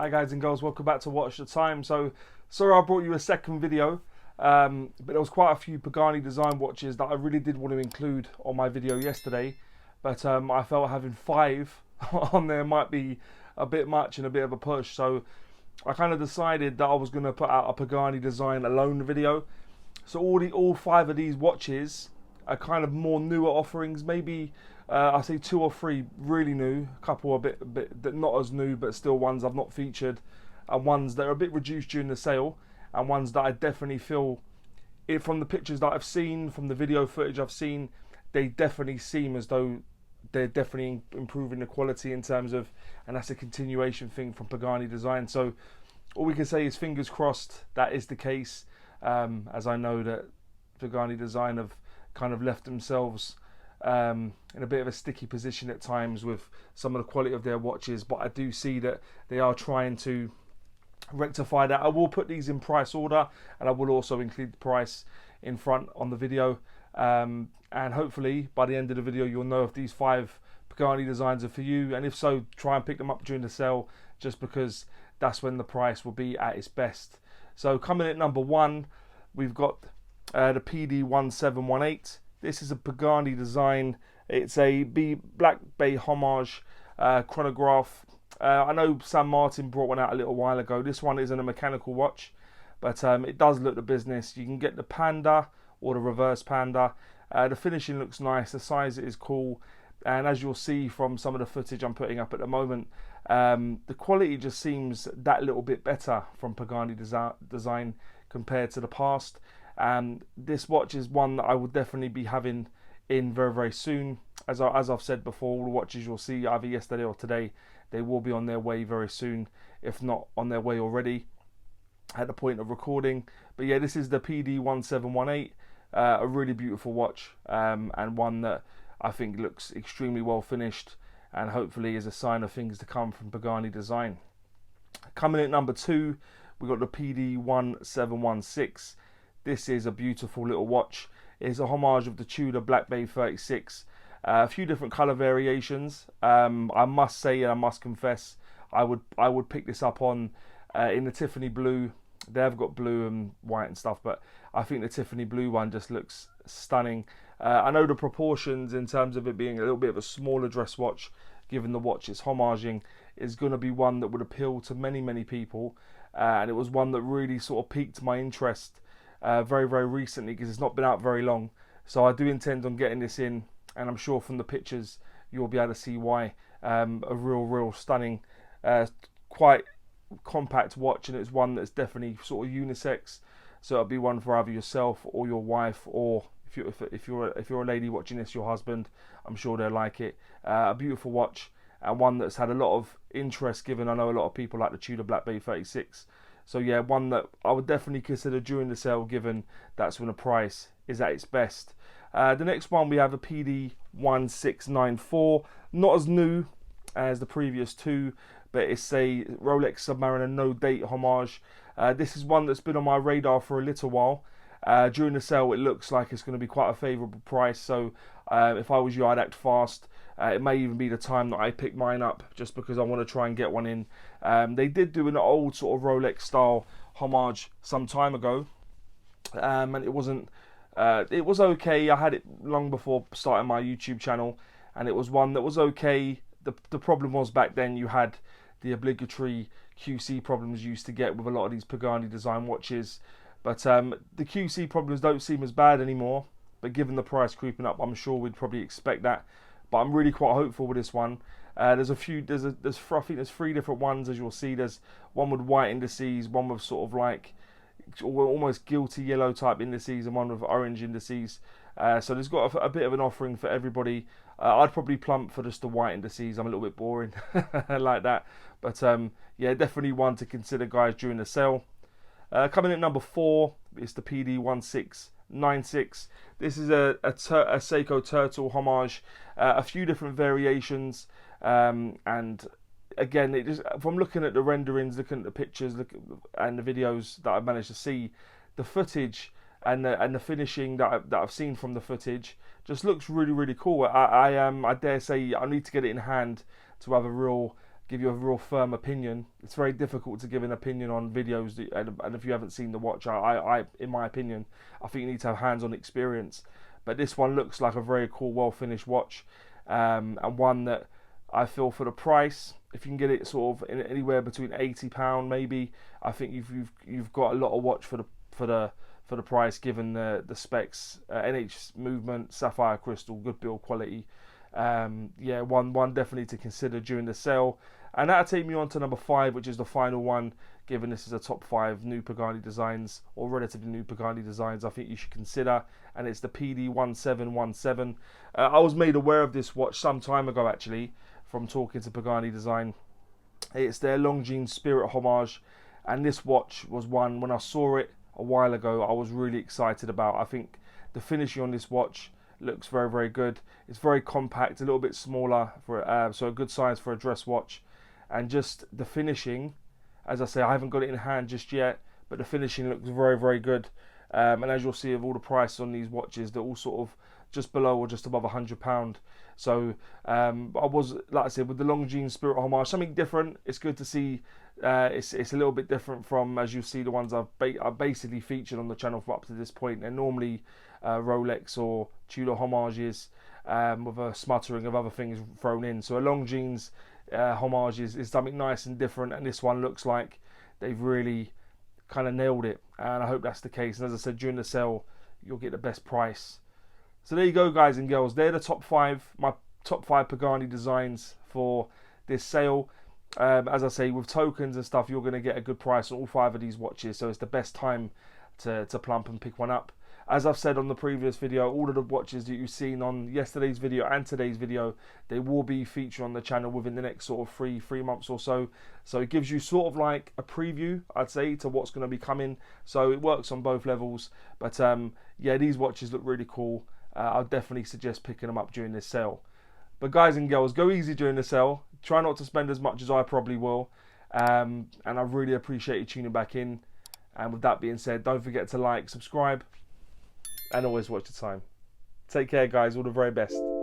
Hi guys and girls, welcome back to Watch the Time. So, sorry I brought you a second video, but there was quite a few Pagani Design watches that I really did want to include on my video yesterday, but I felt having 5 on there might be a bit much and a bit of a push, so I kind of decided that I was going to put out a Pagani Design alone video. So all 5 of these watches are kind of more newer offerings, maybe I say 2 or 3 really new, a couple a bit not as new, but still ones I've not featured, and ones that are a bit reduced during the sale, and ones that I definitely feel, from the pictures that I've seen, from the video footage I've seen, they definitely seem as though they're definitely improving the quality in terms of, and that's a continuation thing from Pagani Design. So all we can say is fingers crossed that is the case, as I know that Pagani Design have kind of left themselves in a bit of a sticky position at times with some of the quality of their watches, but I do see that they are trying to rectify that. I will put these in price order, and I will also include the price in front on the video, and hopefully by the end of the video you'll know if these 5 Pagani Designs are for you, and if so, try and pick them up during the sale, just because that's when the price will be at its best. So coming at number 1, we've got the PD1718. This is a Pagani Design. It's a Black Bay Homage chronograph. I know San Martin brought one out a little while ago. This one isn't a mechanical watch, but it does look the business. You can get the Panda or the reverse Panda. The finishing looks nice. The size is cool. And as you'll see from some of the footage I'm putting up at the moment, the quality just seems that little bit better from Pagani Design compared to the past. This watch is one that I will definitely be having in very, very soon. As I've said before, all the watches you'll see either yesterday or today, they will be on their way very soon, if not on their way already at the point of recording. But yeah, this is the PD1718, a really beautiful watch, and one that I think looks extremely well finished, and hopefully is a sign of things to come from Pagani Design. Coming in at number 2, we've got the PD1716. This is a beautiful little watch. It's a homage of the Tudor Black Bay 36. A few different colour variations. I must say, and I must confess, I would pick this up on in the Tiffany blue. They've got blue and white and stuff, but I think the Tiffany blue one just looks stunning. I know the proportions in terms of it being a little bit of a smaller dress watch, given the watch it's homaging, is going to be one that would appeal to many, many people. And it was one that really sort of piqued my interest very, very recently, because it's not been out very long. So I do intend on getting this in, and I'm sure from the pictures you'll be able to see why. A real stunning, quite compact watch, and it's one that's definitely sort of unisex. So it'll be one for either yourself or your wife, or if you're a lady watching this, your husband. I'm sure they'll like it. A beautiful watch, and one that's had a lot of interest, given I know a lot of people like the Tudor Black Bay 36. So yeah, one that I would definitely consider during the sale, given that's when the price is at its best. The next one, we have a PD1694, not as new as the previous 2, but it's a Rolex Submariner no date homage. This is one that's been on my radar for a little while. During the sale, it looks like it's going to be quite a favourable price, so if I was you, I'd act fast. It may even be the time that I pick mine up, just because I want to try and get one in. They did do an old sort of Rolex style homage some time ago, and it wasn't. It was okay. I had it long before starting my YouTube channel, and it was one that was okay. The problem was, back then you had the obligatory QC problems you used to get with a lot of these Pagani Design watches, but the QC problems don't seem as bad anymore. But given the price creeping up, I'm sure we'd probably expect that. But I'm really quite hopeful with this one. There's I think there's 3 different ones, as you'll see. There's one with white indices, one with sort of like almost guilty yellow type indices, and one with orange indices. So there's got a bit of an offering for everybody. I'd probably plump for just the white indices. I'm a little bit boring like that. But yeah, definitely one to consider, guys, during the sale. Coming in at number 4 is the PD1696. This is a Seiko Turtle homage, a few different variations, and again, it just, from looking at the renderings, looking at the pictures, and the videos that I've managed to see, the footage and the finishing that I've seen from the footage just looks really, really cool. I dare say I need to get it in hand to have a real give you a real firm opinion. It's very difficult to give an opinion on videos, and if you haven't seen the watch, I in my opinion, I think you need to have hands-on experience. But this one looks like a very cool, well-finished watch, and one that I feel for the price, if you can get it sort of in anywhere between £80 maybe, I think you've got a lot of watch for the price, given the specs, NH movement, sapphire crystal, good build quality. Yeah, one definitely to consider during the sale. And that'll take me on to number 5, which is the final one, given this is a top 5 new Pagani designs, or relatively new Pagani designs I think you should consider, and it's the PD1717. I was made aware of this watch some time ago actually, from talking to Pagani Design. It's their Longines Spirit Homage, and this watch was one, when I saw it a while ago, I was really excited about. I think the finishing on this watch looks very, very good. It's very compact, a little bit smaller, for so a good size for a dress watch. And just the finishing, as I say, I haven't got it in hand just yet, but the finishing looks very, very good. And as you'll see of all the prices on these watches, they're all sort of just below or just above £100. So I was, like I said, with the Longines Spirit Homage, something different. It's good to see. It's a little bit different from, as you see, the ones I've basically featured on the channel for up to this point. They're normally Rolex or Tudor homages, with a smattering of other things thrown in. So a Longines homage is something nice and different, and this one looks like they've really kind of nailed it, and I hope that's the case. And as I said, during the sale you'll get the best price. So there you go, guys and girls, they're the top 5, my top 5 Pagani designs for this sale. As I say, with tokens and stuff, you're going to get a good price on all 5 of these watches, so it's the best time to plump and pick one up. As I've said on the previous video, all of the watches that you've seen on yesterday's video and today's video, they will be featured on the channel within the next sort of three months or so. So it gives you sort of like a preview, I'd say, to what's going to be coming. So it works on both levels. But yeah, these watches look really cool. I'll definitely suggest picking them up during this sale. But guys and girls, go easy during the sale. Try not to spend as much as I probably will. And I really appreciate you tuning back in. And with that being said, don't forget to like, subscribe, and always watch the time. Take care, guys. All the very best.